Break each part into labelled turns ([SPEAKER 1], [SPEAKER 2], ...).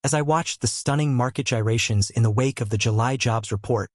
[SPEAKER 1] As I watched the stunning market gyrations in the wake of the July jobs report,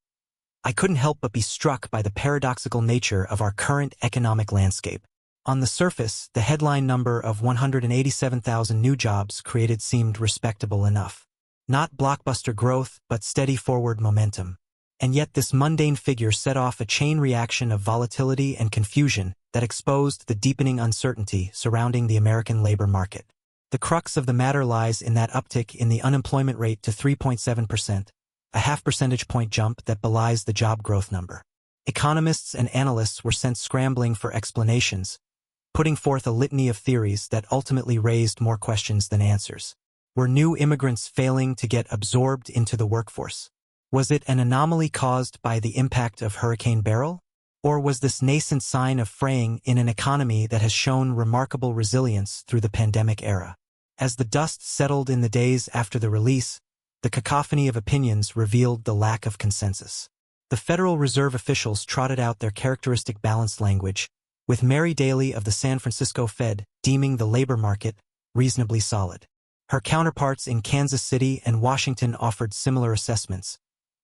[SPEAKER 1] I couldn't help but be struck by the paradoxical nature of our current economic landscape. On the surface, the headline number of 187,000 new jobs created seemed respectable enough. Not blockbuster growth, but steady forward momentum. And yet this mundane figure set off a chain reaction of volatility and confusion that exposed the deepening uncertainty surrounding the American labor market. The crux of the matter lies in that uptick in the unemployment rate to 3.7%, a half percentage point jump that belies the job growth number. Economists and analysts were sent scrambling for explanations, putting forth a litany of theories that ultimately raised more questions than answers. Were new immigrants failing to get absorbed into the workforce? Was it an anomaly caused by the impact of Hurricane Beryl? Or was this nascent sign of fraying in an economy that has shown remarkable resilience through the pandemic era? As the dust settled in the days after the release, the cacophony of opinions revealed the lack of consensus. The Federal Reserve officials trotted out their characteristic balanced language, with Mary Daly of the San Francisco Fed deeming the labor market reasonably solid. Her counterparts in Kansas City and Washington offered similar assessments,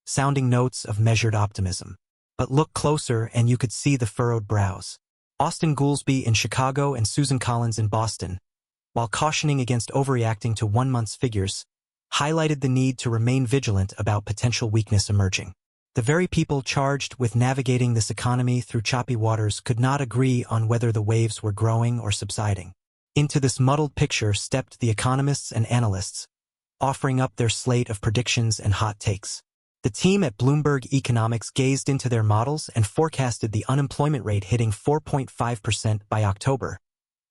[SPEAKER 1] sounding notes of measured optimism. But look closer and you could see the furrowed brows. Austin Goolsbee in Chicago and Susan Collins in Boston, while cautioning against overreacting to 1 month's figures, highlighted the need to remain vigilant about potential weakness emerging. The very people charged with navigating this economy through choppy waters could not agree on whether the waves were growing or subsiding. Into this muddled picture stepped the economists and analysts, offering up their slate of predictions and hot takes. The team at Bloomberg Economics gazed into their models and forecasted the unemployment rate hitting 4.5% by October,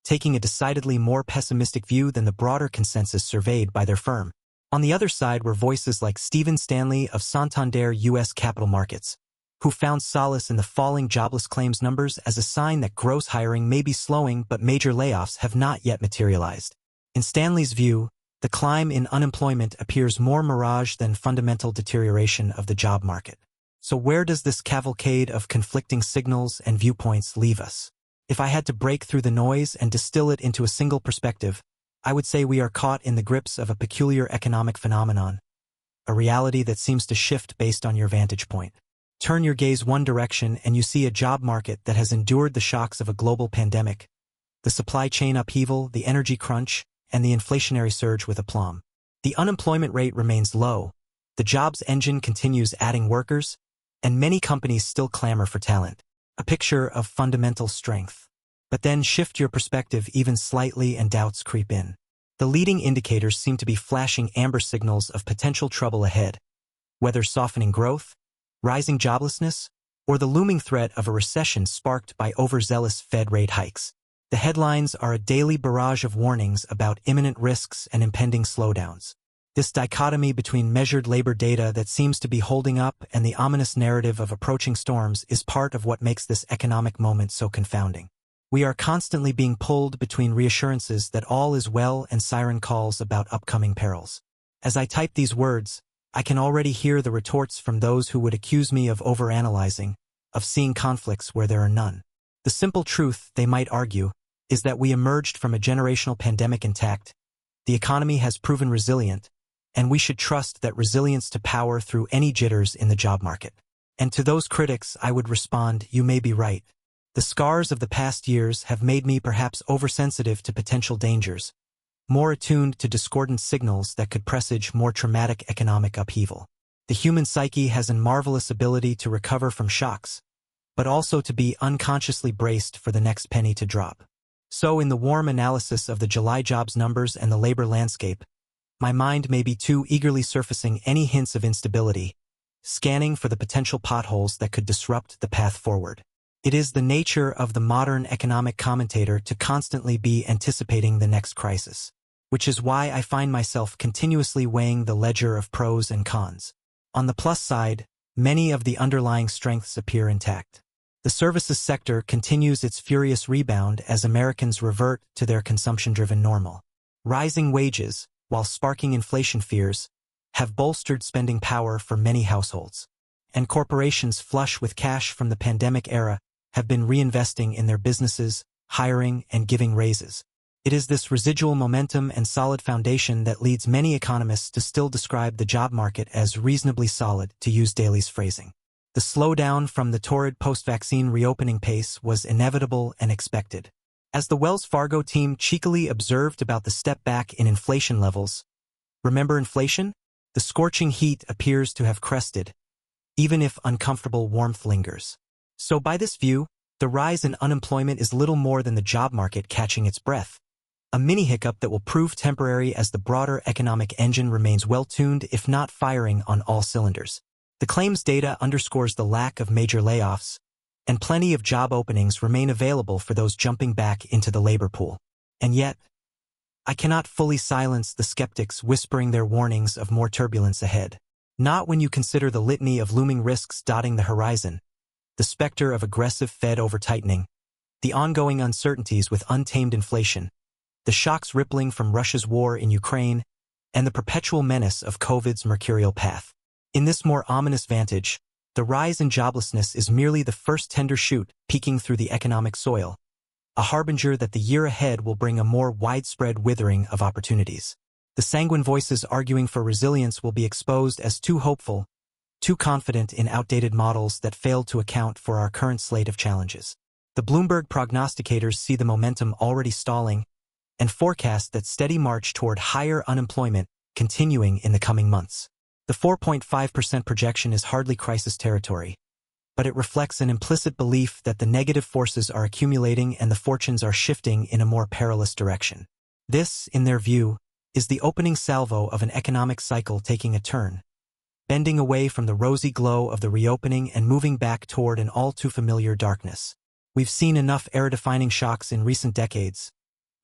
[SPEAKER 1] taking a decidedly more pessimistic view than the broader consensus surveyed by their firm. On the other side were voices like Stephen Stanley of Santander U.S. Capital Markets, who found solace in the falling jobless claims numbers as a sign that gross hiring may be slowing but major layoffs have not yet materialized. In Stanley's view, the climb in unemployment appears more mirage than fundamental deterioration of the job market. So where does this cavalcade of conflicting signals and viewpoints leave us? If I had to break through the noise and distill it into a single perspective, I would say we are caught in the grips of a peculiar economic phenomenon, a reality that seems to shift based on your vantage point. Turn your gaze one direction and you see a job market that has endured the shocks of a global pandemic, the supply chain upheaval, the energy crunch, and the inflationary surge with aplomb. The unemployment rate remains low, the jobs engine continues adding workers, and many companies still clamor for talent. A picture of fundamental strength. But then shift your perspective even slightly and doubts creep in. The leading indicators seem to be flashing amber signals of potential trouble ahead, whether softening growth, rising joblessness, or the looming threat of a recession sparked by overzealous Fed rate hikes. The headlines are a daily barrage of warnings about imminent risks and impending slowdowns. This dichotomy between measured labor data that seems to be holding up and the ominous narrative of approaching storms is part of what makes this economic moment so confounding. We are constantly being pulled between reassurances that all is well and siren calls about upcoming perils. As I type these words, I can already hear the retorts from those who would accuse me of overanalyzing, of seeing conflicts where there are none. The simple truth, they might argue, is that we emerged from a generational pandemic intact, the economy has proven resilient, and we should trust that resilience to power through any jitters in the job market. And to those critics, I would respond, you may be right. The scars of the past years have made me perhaps oversensitive to potential dangers, more attuned to discordant signals that could presage more traumatic economic upheaval. The human psyche has a marvelous ability to recover from shocks, but also to be unconsciously braced for the next penny to drop. So in the warm analysis of the July jobs numbers and the labor landscape, my mind may be too eagerly surfacing any hints of instability, scanning for the potential potholes that could disrupt the path forward. It is the nature of the modern economic commentator to constantly be anticipating the next crisis, which is why I find myself continuously weighing the ledger of pros and cons. On the plus side, many of the underlying strengths appear intact. The services sector continues its furious rebound as Americans revert to their consumption-driven normal. Rising wages, while sparking inflation fears, have bolstered spending power for many households. And corporations flush with cash from the pandemic era have been reinvesting in their businesses, hiring, and giving raises. It is this residual momentum and solid foundation that leads many economists to still describe the job market as reasonably solid, to use Daly's phrasing. The slowdown from the torrid post-vaccine reopening pace was inevitable and expected. As the Wells Fargo team cheekily observed about the step back in inflation levels, remember inflation? The scorching heat appears to have crested, even if uncomfortable warmth lingers. So by this view, the rise in unemployment is little more than the job market catching its breath. A mini hiccup that will prove temporary as the broader economic engine remains well-tuned, if not firing on all cylinders. The claims data underscores the lack of major layoffs, and plenty of job openings remain available for those jumping back into the labor pool. And yet, I cannot fully silence the skeptics whispering their warnings of more turbulence ahead. Not when you consider the litany of looming risks dotting the horizon, the specter of aggressive Fed over-tightening, the ongoing uncertainties with untamed inflation, the shocks rippling from Russia's war in Ukraine, and the perpetual menace of COVID's mercurial path. In this more ominous vantage, the rise in joblessness is merely the first tender shoot peeking through the economic soil, a harbinger that the year ahead will bring a more widespread withering of opportunities. The sanguine voices arguing for resilience will be exposed as too hopeful, too confident in outdated models that failed to account for our current slate of challenges. The Bloomberg prognosticators see the momentum already stalling and forecast that steady march toward higher unemployment continuing in the coming months. The 4.5% projection is hardly crisis territory, but it reflects an implicit belief that the negative forces are accumulating and the fortunes are shifting in a more perilous direction. This, in their view, is the opening salvo of an economic cycle taking a turn, bending away from the rosy glow of the reopening and moving back toward an all-too-familiar darkness. We've seen enough era-defining shocks in recent decades,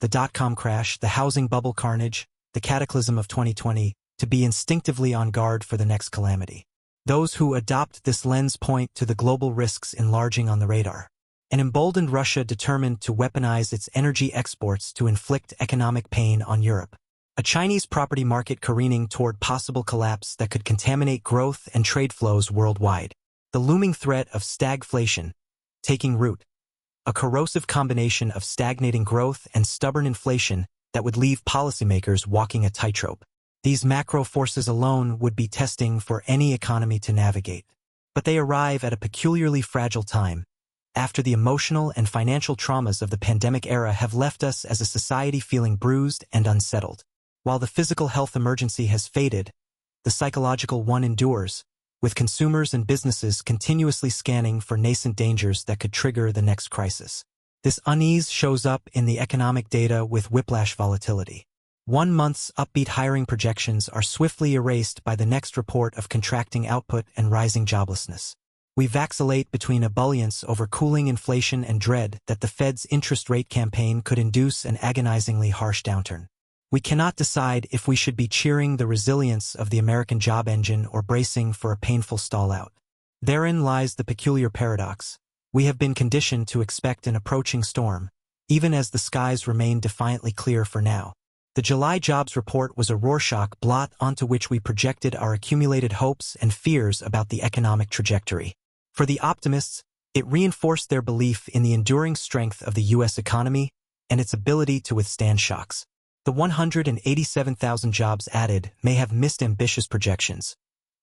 [SPEAKER 1] the dot-com crash, the housing bubble carnage, the cataclysm of 2020, to be instinctively on guard for the next calamity. Those who adopt this lens point to the global risks enlarging on the radar. An emboldened Russia determined to weaponize its energy exports to inflict economic pain on Europe. A Chinese property market careening toward possible collapse that could contaminate growth and trade flows worldwide. The looming threat of stagflation taking root. A corrosive combination of stagnating growth and stubborn inflation that would leave policymakers walking a tightrope. These macro forces alone would be testing for any economy to navigate. But they arrive at a peculiarly fragile time, after the emotional and financial traumas of the pandemic era have left us as a society feeling bruised and unsettled. While the physical health emergency has faded, the psychological one endures, with consumers and businesses continuously scanning for nascent dangers that could trigger the next crisis. This unease shows up in the economic data with whiplash volatility. 1 month's upbeat hiring projections are swiftly erased by the next report of contracting output and rising joblessness. We vacillate between ebullience over cooling inflation and dread that the Fed's interest rate campaign could induce an agonizingly harsh downturn. We cannot decide if we should be cheering the resilience of the American job engine or bracing for a painful stall-out. Therein lies the peculiar paradox. We have been conditioned to expect an approaching storm, even as the skies remain defiantly clear for now. The July jobs report was a Rorschach blot onto which we projected our accumulated hopes and fears about the economic trajectory. For the optimists, it reinforced their belief in the enduring strength of the U.S. economy and its ability to withstand shocks. The 187,000 jobs added may have missed ambitious projections,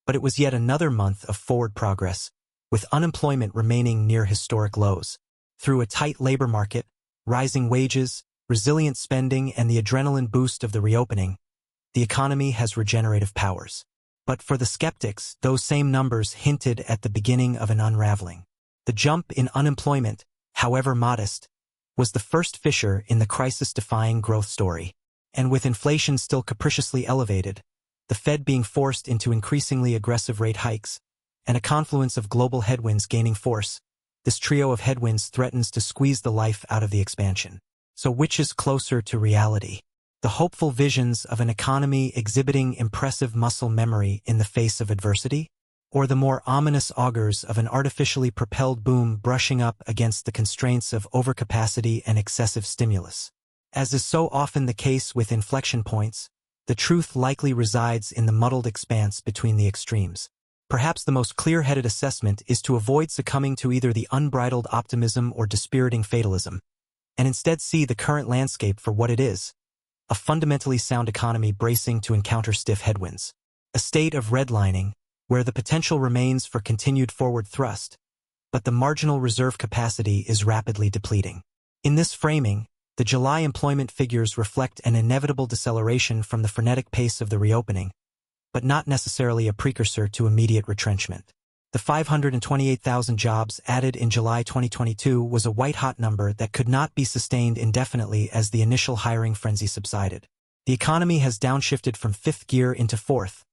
[SPEAKER 1] but it was yet another month of forward progress, with unemployment remaining near historic lows. Through a tight labor market, rising wages, resilient spending, and the adrenaline boost of the reopening, the economy has regenerative powers. But for the skeptics, those same numbers hinted at the beginning of an unraveling. The jump in unemployment, however modest, was the first fissure in the crisis-defying growth story. And with inflation still capriciously elevated, the Fed being forced into increasingly aggressive rate hikes, and a confluence of global headwinds gaining force, this trio of headwinds threatens to squeeze the life out of the expansion. So which is closer to reality? The hopeful visions of an economy exhibiting impressive muscle memory in the face of adversity? Or the more ominous augurs of an artificially propelled boom brushing up against the constraints of overcapacity and excessive stimulus? As is so often the case with inflection points, the truth likely resides in the muddled expanse between the extremes. Perhaps the most clear-headed assessment is to avoid succumbing to either the unbridled optimism or dispiriting fatalism, and instead see the current landscape for what it is: a fundamentally sound economy bracing to encounter stiff headwinds. A state of redlining, where the potential remains for continued forward thrust, but the marginal reserve capacity is rapidly depleting. In this framing, the July employment figures reflect an inevitable deceleration from the frenetic pace of the reopening, but not necessarily a precursor to immediate retrenchment. The 528,000 jobs added in July 2022 was a white-hot number that could not be sustained indefinitely as the initial hiring frenzy subsided. The economy has downshifted from fifth gear into fourth,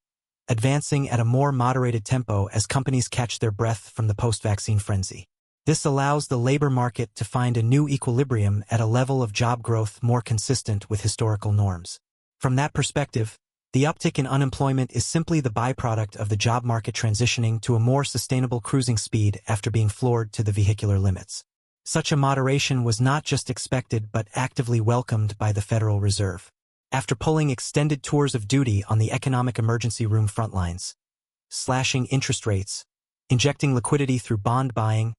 [SPEAKER 1] advancing at a more moderated tempo as companies catch their breath from the post-vaccine frenzy. This allows the labor market to find a new equilibrium at a level of job growth more consistent with historical norms. From that perspective, the uptick in unemployment is simply the byproduct of the job market transitioning to a more sustainable cruising speed after being floored to the vehicular limits. Such a moderation was not just expected but actively welcomed by the Federal Reserve. After pulling extended tours of duty on the economic emergency room frontlines, slashing interest rates, injecting liquidity through bond buying,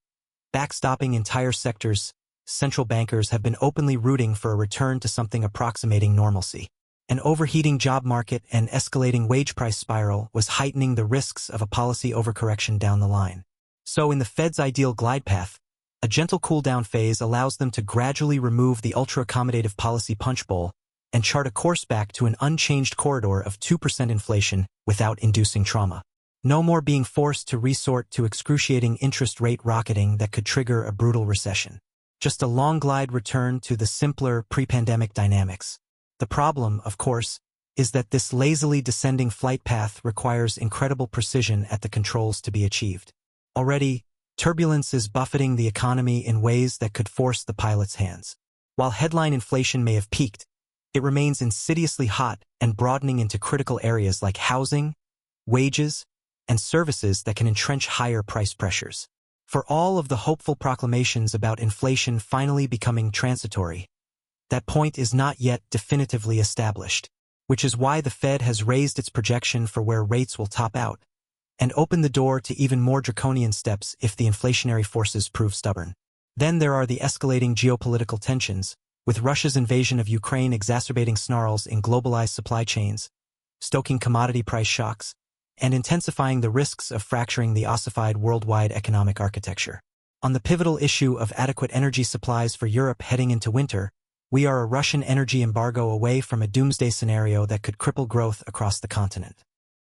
[SPEAKER 1] backstopping entire sectors, central bankers have been openly rooting for a return to something approximating normalcy. An overheating job market and escalating wage price spiral was heightening the risks of a policy overcorrection down the line. So in the Fed's ideal glide path, a gentle cool-down phase allows them to gradually remove the ultra-accommodative policy punch bowl and chart a course back to an unchanged corridor of 2% inflation without inducing trauma. No more being forced to resort to excruciating interest rate rocketing that could trigger a brutal recession. Just a long glide return to the simpler pre-pandemic dynamics. The problem, of course, is that this lazily descending flight path requires incredible precision at the controls to be achieved. Already, turbulence is buffeting the economy in ways that could force the pilot's hands. While headline inflation may have peaked, it remains insidiously hot and broadening into critical areas like housing, wages, and services that can entrench higher price pressures. For all of the hopeful proclamations about inflation finally becoming transitory, that point is not yet definitively established, which is why the Fed has raised its projection for where rates will top out and opened the door to even more draconian steps if the inflationary forces prove stubborn. Then there are the escalating geopolitical tensions, with Russia's invasion of Ukraine exacerbating snarls in globalized supply chains, stoking commodity price shocks, and intensifying the risks of fracturing the ossified worldwide economic architecture. On the pivotal issue of adequate energy supplies for Europe heading into winter, we are a Russian energy embargo away from a doomsday scenario that could cripple growth across the continent.